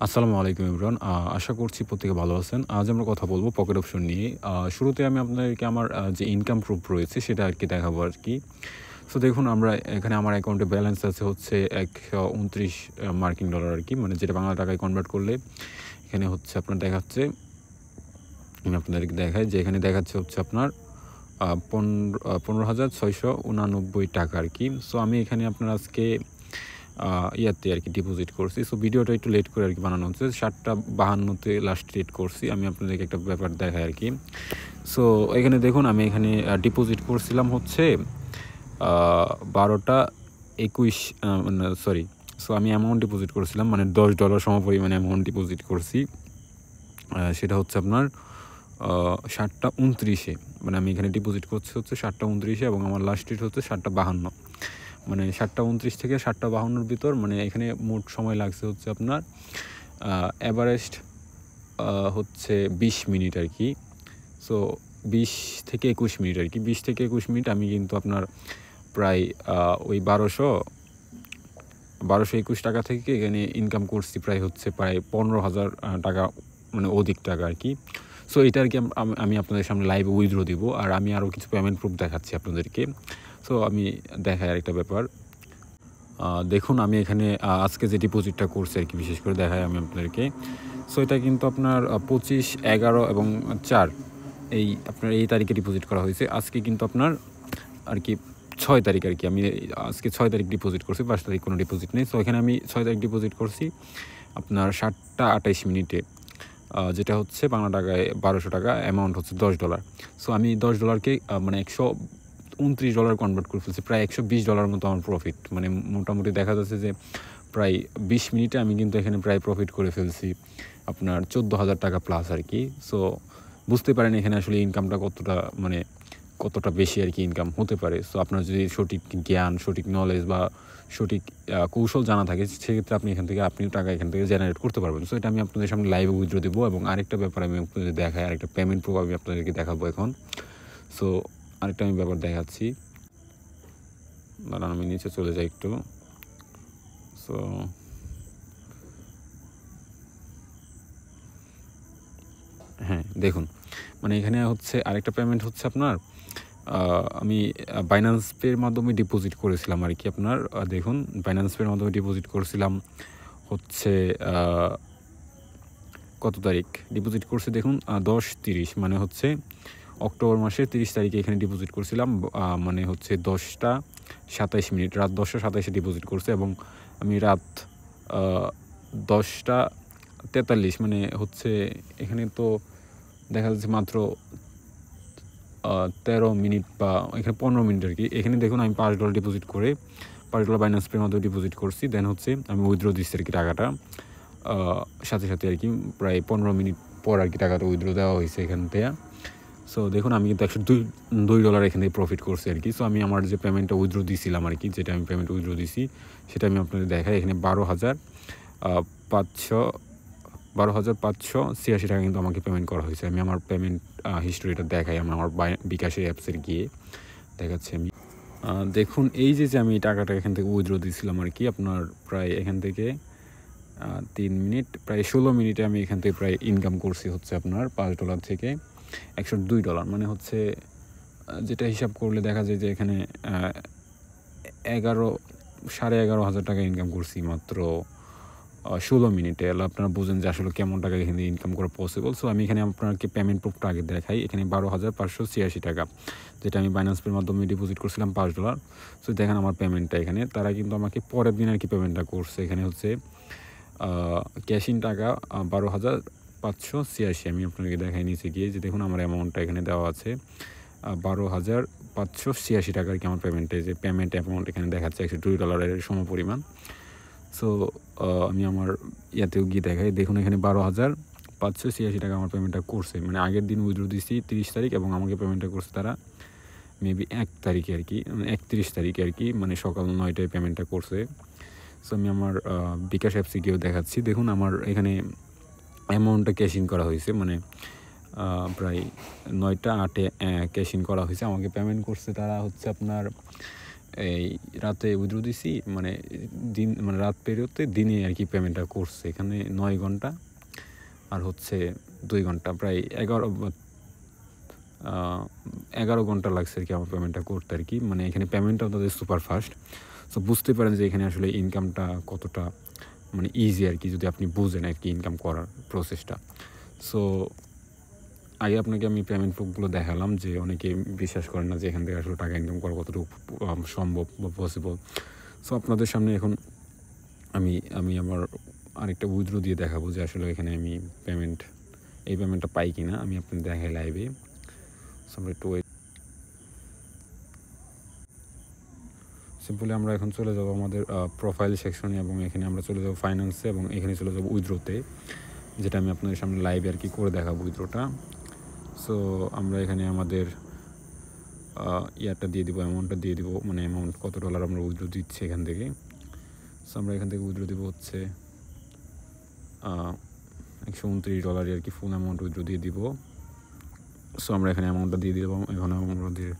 আসসালামু আলাইকুম এভরিওয়ান। আশা করছি প্রত্যেকে ভালো আছেন। আজ আমরা কথা বলব পকেট অপশন নিয়ে। শুরুতে আমি আপনাদেরকে আমার যে ইনকাম প্রুফ রয়েছে সেটা আরকি দেখাবো আরকি। সো দেখুন আমরা এখানে আমার অ্যাকাউন্টে ব্যালেন্স আছে হচ্ছে $129 মার্কিন ডলার আরকি। মানে যেটা বাংলা টাকায় কনভার্ট করলে এখানে হচ্ছে আপনার দেখাচ্ছে, আমি আপনাদেরকে দেখাই যে এখানে দেখাচ্ছে হচ্ছে আপনার 15,689 টাকা আরকি। সো আমি এখানে আপনার আজকে ইয়াতে আরকি ডিপোজিট করছি। সো ভিডিওটা একটু লেট করে আরকি বানানো হচ্ছে। 7:52 লাস্ট ডেট করছি। আমি আপনাদেরকে একটা ব্যাপার দেখাই আরকি। সো এখানে দেখুন আমি এখানে ডিপোজিট করছিলাম হচ্ছে 12:21 মানে সরি। সো আমি অ্যামাউন্ট ডিপোজিট করছিলাম মানে $10 সমপরিমাণে অ্যামাউন্ট ডিপোজিট করছি। সেটা হচ্ছে আপনার 7:29 মানে আমি এখানে ডিপোজিট করছি হচ্ছে 7:29 এবং আমার লাস্ট ডেট হচ্ছে 7:52। মানে 7:29 থেকে 7:52 ভিতর মানে এখানে মোট সময় লাগছে হচ্ছে আপনার এভারেস্ট হচ্ছে 20 মিনিট আর কি। সো 20 থেকে 21 মিনিট আর কি। 20 থেকে 21 মিনিট আমি কিন্তু আপনার প্রায় ওই 1221 টাকা থেকে এখানে ইনকাম করছি প্রায় 15,000 টাকা, মানে অধিক টাকা আর কি। সো এটা আর কি আমি আপনাদের সামনে লাইভে উইথড্র দিব। আর আমি আরও কিছু পেমেন্ট প্রুফ দেখাচ্ছি আপনাদেরকে। সো আমি দেখাই আরেকটা ব্যাপার। দেখুন আমি এখানে আজকে যে ডিপোজিটটা করছি আর কি, বিশেষ করে দেখাই আমি আপনাদেরকে। সো এটা কিন্তু আপনার 25, 11 এবং 4 এই তারিখে ডিপোজিট করা হয়েছে। আজকে কিন্তু আপনার আর কি 6 তারিখ আর কি। আমি আজকে 6 তারিখ ডিপোজিট করছি, 5 তারিখ কোনো ডিপোজিট নেই। সো এখানে আমি 6 তারিখ ডিপোজিট করছি আপনার 7:28 মিনিটে, যেটা হচ্ছে বাংলা টাকায় 1200 টাকা, অ্যামাউন্ট হচ্ছে $10। সো আমি $10কে মানে $129 কনভার্ট করে ফেলছি। প্রায় $120 মতো আমার প্রফিট। মানে মোটামুটি দেখা যাচ্ছে যে প্রায় 20 মিনিটে আমি কিন্তু এখানে প্রায় প্রফিট করে ফেলছি আপনার 14,000 টাকা প্লাস আর কি। সো বুঝতে পারেন এখানে আসলে ইনকামটা কতটা বেশি আর কি ইনকাম হতে পারে। সো আপনার যদি সঠিক জ্ঞান, সঠিক নলেজ বা সঠিক কৌশল জানা থাকে, সেক্ষেত্রে আপনিও টাকা এখান থেকে জেনারেট করতে পারবেন। সো এটা আমি আপনাদের সামনে লাইভে উইথড্র দেবো। এবং আরেকটা ব্যাপার আমি আপনাদের দেখাই, আরেকটা পেমেন্ট প্রুফ আমি আপনাদেরকে দেখাবো এখন। সো আরেকটা আমি ব্যাপার দেখাচ্ছি, দাঁড়ান আমি নিচে চলে যাই একটু। সো হ্যাঁ দেখুন, মানে এখানে হচ্ছে আরেকটা পেমেন্ট হচ্ছে আপনার আমি বাইন্যান্স পের মাধ্যমে ডিপোজিট করেছিলাম আর কি। আপনার দেখুন বাইন্যান্স পের মাধ্যমে ডিপোজিট করেছিলাম হচ্ছে কত তারিখ ডিপোজিট করছি দেখুন, 10-30 মানে হচ্ছে অক্টোবর মাসের 30 তারিখে এখানে ডিপোজিট করছিলাম। মানে হচ্ছে 10:27 মিনিট, রাত 10:27 ডিপোজিট করছে। এবং আমি রাত 10:43 মানে হচ্ছে এখানে তো দেখা যাচ্ছে মাত্র 13 মিনিট বা এখানে 15 মিনিট আর কি। এখানে দেখুন আমি $5 ডিপোজিট করে $5 বাইন্যান্স পের মাধ্যমে ডিপোজিট করছি। দেন হচ্ছে আমি উইথড্র দিচ্ছি আর কি টাকাটা সাথে সাথে আর কি। প্রায় 15 মিনিট পর আর কি টাকাটা উইথড্র দেওয়া হয়েছে এখান থেকে। সো দেখুন আমি কিন্তু $102 এখান থেকে প্রফিট করছি আর কি। সো আমি আমার যে পেমেন্টটা উইথড্র দিয়েছিলাম আর কি, যেটা আমি পেমেন্ট উইথড্র দিছি সেটা আমি আপনাদের দেখাই। এখানে 12,586 টাকা কিন্তু আমাকে পেমেন্ট করা হয়েছে। আমি আমার পেমেন্ট হিস্টোরিটা দেখাই, আমি আমার বিকাশের অ্যাপসের গিয়ে দেখাচ্ছি আমি। দেখুন এই যে আমি টাকাটা এখান থেকে উইথড্র দিয়েছিলাম আর কি, আপনার প্রায় এখান থেকে 3 মিনিট প্রায় 16 মিনিটে আমি এখান থেকে প্রায় ইনকাম করছি হচ্ছে আপনার $5 থেকে $102। মানে হচ্ছে যেটা হিসাব করলে দেখা যায় যে এখানে 11,500 টাকা ইনকাম করছি মাত্র 16 মিনিটে। আপনারা বুঝেন যে আসলে কেমন টাকা এখান থেকে ইনকাম করা পসিবল। সো আমি এখানে আপনাকে পেমেন্ট প্রুফটা আগে দেখাই। এখানে 12,586 টাকা, যেটা আমি বাইন্যান্স পের মাধ্যমে ডিপোজিট করছিলাম $5। সো দেখেন আমার পেমেন্টটা এখানে, তারা কিন্তু আমাকে পরের দিন আর কি পেমেন্টটা করছে। এখানে হচ্ছে ক্যাশ ইন টাকা 12,586। আমি আপনাকে দেখাই নিচে গিয়ে যে দেখুন আমার অ্যামাউন্টটা এখানে দেওয়া আছে 12,586 টাকা আর কি। আমার পেমেন্টে যে পেমেন্ট অ্যামাউন্ট এখানে দেখাচ্ছে $102 সমপরিমাণ। সো আমি আমার ইয়াতেও গিয়ে দেখাই, দেখুন এখানে 12,586 টাকা আমার পেমেন্টটা করছে। মানে আগের দিন উইথড্র দিয়েছি 30 তারিখ এবং আমাকে পেমেন্টটা করছে তারা মেবি 1 তারিখে আর কি, 31 তারিখে আর কি, মানে সকাল 9টায় পেমেন্টটা করছে। সো আমি আমার বিকাশ অ্যাপসে গিয়েও দেখাচ্ছি। দেখুন আমার এখানে অ্যামাউন্টটা ক্যাশ ইন করা হয়েছে, মানে প্রায় 9টা 8-এ ক্যাশ ইন করা হয়েছে। আমাকে পেমেন্ট করছে তারা হচ্ছে আপনার এই রাতে উইথড্র দিছি, মানে দিন মানে রাত পেরোতে দিনে আর কি পেমেন্টটা করছে। এখানে 9 ঘন্টা আর হচ্ছে 2 ঘন্টা, প্রায় 11 ঘন্টা লাগছে আর কি আমার পেমেন্টটা করতে আর কি। মানে এখানে পেমেন্টটাও তাদের সুপার ফাস্ট। সো বুঝতে পারেন যে এখানে আসলে ইনকামটা কতটা মানে ইজি আর কি, যদি আপনি বুঝেন আর কি ইনকাম করার প্রসেসটা। সো আগে আপনাকে আমি পেমেন্ট প্রুফগুলো দেখালাম, যে অনেকে বিশ্বাস করেন না যে এখান থেকে আসলে টাকা ইনকাম করা কতটুকু সম্ভব বা পসিবল। সো আপনাদের সামনে এখন আমি আমার আরেকটা উইথড্র দিয়ে দেখাবো যে আসলে এখানে আমি এই পেমেন্টটা পাই কি না, আমি আপনাদের দেখাই লাইভে। সো আমরা একটু সিম্পলি আমরা এখন চলে যাব আমাদের প্রোফাইল সেকশনে, এবং এখানে আমরা চলে যাব ফাইন্যান্সে, এবং এখানে চলে যাব উইথড্রোতে, যেটা আমি আপনাদের সামনে লাইভে আর কি করে দেখাবো উইথড্রোটা। সো আমরা এখানে আমাদের ইয়ারটা দিয়ে দিব, অ্যামাউন্টটা দিয়ে দিব, মানে অ্যামাউন্ট কত ডলার আমরা উইথড্র দিচ্ছি এখান থেকে। সো আমরা এখান থেকে উইথড্র দেবো হচ্ছে $129 আর কি, ফুল অ্যামাউন্ট উইথড্র দিয়ে দিব। সো আমরা এখানে অ্যামাউন্টটা দিয়ে দিব, এখানে আমাদের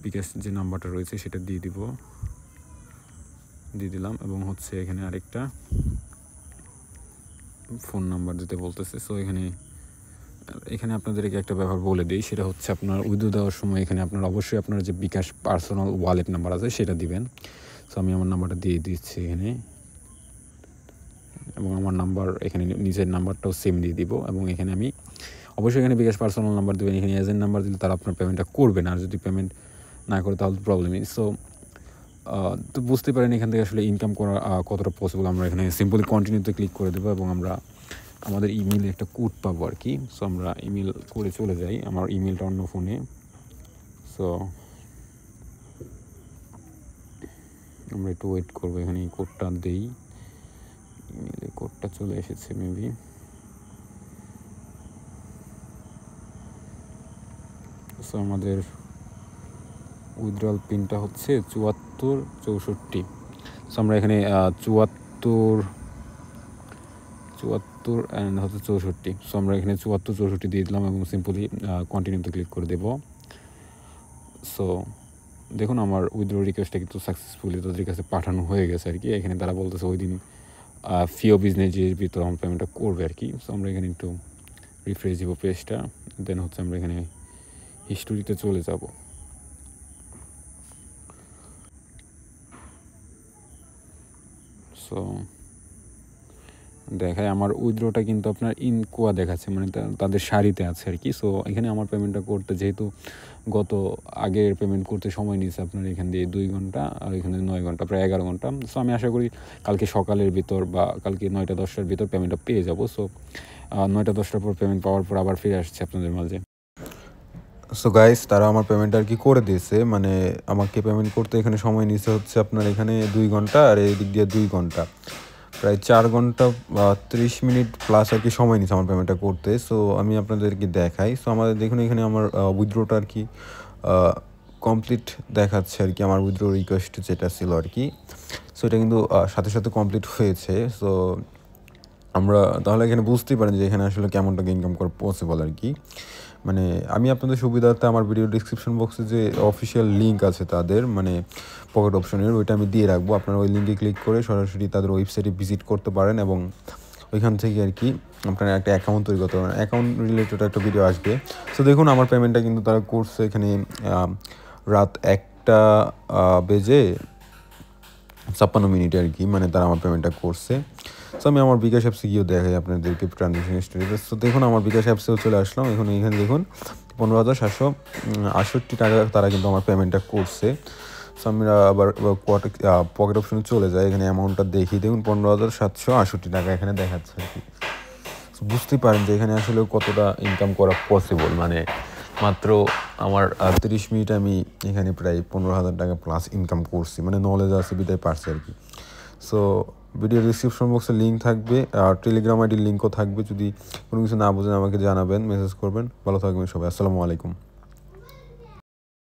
বিকাশ যে নাম্বারটা রয়েছে সেটা দিয়ে দিলাম, এবং হচ্ছে এখানে আরেকটা ফোন নাম্বার দিতে বলতেছে। সো এখানে আপনাদেরকে একটা ব্যাপার বলে দিই, সেটা হচ্ছে আপনার উইথড্র দেওয়ার সময় এখানে আপনার অবশ্যই আপনার যে বিকাশ পার্সোনাল ওয়ালেট নাম্বার আছে সেটা দিবেন। সো আমি আমার নাম্বারটা দিয়ে দিচ্ছি এখানে, এবং আমার নাম্বার এখানে নিজের নাম্বারটাও সেম দিয়ে দিব, এবং এখানে আমি অবশ্যই এখানে বিকাশ পার্সোনাল নাম্বার দেবেন। এখানে এজেন্ট নাম্বার দিলে তারা আপনার পেমেন্টটা করবে না, আর যদি পেমেন্ট না করে তাহলে প্রবলেম নেই। সো তো বুঝতে পারেন এখান থেকে আসলে ইনকাম করা কতটা পসিবল। আমরা এখানে সিম্পলি কন্টিনিউতে ক্লিক করে দেবো, এবং আমরা আমাদের ইমেইলে একটা কোড পাবো আর কি। সো আমরা ইমেল করে চলে যাই, আমার ইমেলটা অন্য ফোনে। সো আমরা একটু ওয়েট করবো, এখানে এই কোডটা দেই, ইমেলে কোডটা চলে এসেছে মেবি। সো আমাদের উইথড্রয়াল পিনটা হচ্ছে 7464। সো আমরা এখানে 74 অ্যান্ড হচ্ছে 64। সো আমরা এখানে 74 64 দিয়ে দিলাম, এবং সিম্পলি কন্টিনিউতে ক্লিক করে দেব। সো দেখুন আমার উইথড্র রিকোয়েস্টটা কিন্তু সাকসেসফুলি তাদের কাছে পাঠানো হয়ে গেছে আর কি। এখানে তারা বলতেছে ওই দিন ফিও বিজনেস ডের ভিতরে আমার পেমেন্টটা করবে আর কি। সো আমরা এখানে একটু রিফ্রেশ দিব পেজটা, দেন হচ্ছে আমরা এখানে হিস্টোরিতে চলে যাব। সো দেখায় আমার উইথড্রটা কিন্তু আপনার ইনকোয়া দেখাচ্ছে, মানে তাদের সারিতে আছে আর কি। সো এখানে আমার পেমেন্টটা করতে যেহেতু আগের পেমেন্ট করতে সময় নিয়েছে আপনার এখান দিয়ে 2 ঘন্টা, আর এখানে 9 ঘন্টা, প্রায় 11 ঘন্টা। সো আমি আশা করি কালকে সকালের ভিতর বা কালকে 9টা-10টার ভিতর পেমেন্টটা পেয়ে যাব। সো 9টা-10টার পর পেমেন্ট পাওয়ার পর আবার ফিরে আসছে আপনাদের মাঝে। সো গাইস, তারা আমার পেমেন্ট আর কি করে দিয়েছে, মানে আমাকে পেমেন্ট করতে এখানে সময় নিয়েছে হচ্ছে আপনার এখানে 2 ঘন্টা, আর এই দিক দিয়ে 2 ঘন্টা, প্রায় 4 ঘন্টা 30 মিনিট প্লাস আর কি সময় নিয়েছে আমার পেমেন্টটা করতে। সো আমি আপনাদেরকে দেখাই। সো আমাদের দেখুন এখানে আমার উইথড্রটা আর কি কমপ্লিট দেখাচ্ছে আর কি, আমার উইথড্র রিকোয়েস্ট যেটা ছিল আর কি। সো এটা কিন্তু সাথে সাথে কমপ্লিট হয়েছে। সো আমরা তাহলে এখানে বুঝতেই পারেন যে এখানে আসলে কেমন টাকা ইনকাম করা পসিবল আর কি। মানে আমি আপনাদের সুবিধার্থে আমার ভিডিও ডিসক্রিপশন বক্সে যে অফিসিয়াল লিঙ্ক আছে তাদের, মানে পকেট অপশনের, ওইটা আমি দিয়ে রাখবো। আপনারা ওই লিঙ্কে ক্লিক করে সরাসরি তাদের ওয়েবসাইটে ভিজিট করতে পারেন, এবং ওইখান থেকে আর কি আপনারা একটা অ্যাকাউন্ট তৈরি করতে পারেন। অ্যাকাউন্ট রিলেটেড একটা ভিডিও আসবে। সো দেখুন আমার পেমেন্টটা কিন্তু তারা করছে এখানে রাত 1:56 আর কি, মানে তারা আমার পেমেন্টটা করছে। সো আমি আমার বিকাশ অ্যাপসে গিয়েও দেখাই আপনাদেরকে ট্রানজ্যাকশন হিস্ট্রি। তো দেখুন আমার বিকাশ অ্যাপসেও চলে আসলাম, এখানে দেখুন 15,768 টাকা তারা কিন্তু আমার পেমেন্টটা করছে। সো আমরা আবার পকেট অপশনে চলে যাই, এখানে অ্যামাউন্টটা দেখি, দেখুন 15,768 টাকা এখানে দেখাচ্ছে আর কি। সো বুঝতেই পারেন যে এখানে আসলে কতটা ইনকাম করা পসিবল। মানে মাত্র আমার 30 মিনিট আমি এখানে প্রায় 15,000 টাকা প্লাস ইনকাম করছি, মানে নলেজ আছে বিদায় পারছি আর কি। সো ভিডিও ডিসক্রিপশন বক্সে লিঙ্ক থাকবে, আর টেলিগ্রাম আইডির লিঙ্কও থাকবে। যদি কোনো কিছু না বোঝেন আমাকে জানাবেন, মেসেজ করবেন। ভালো থাকবেন সবাই, আসসালামু আলাইকুম।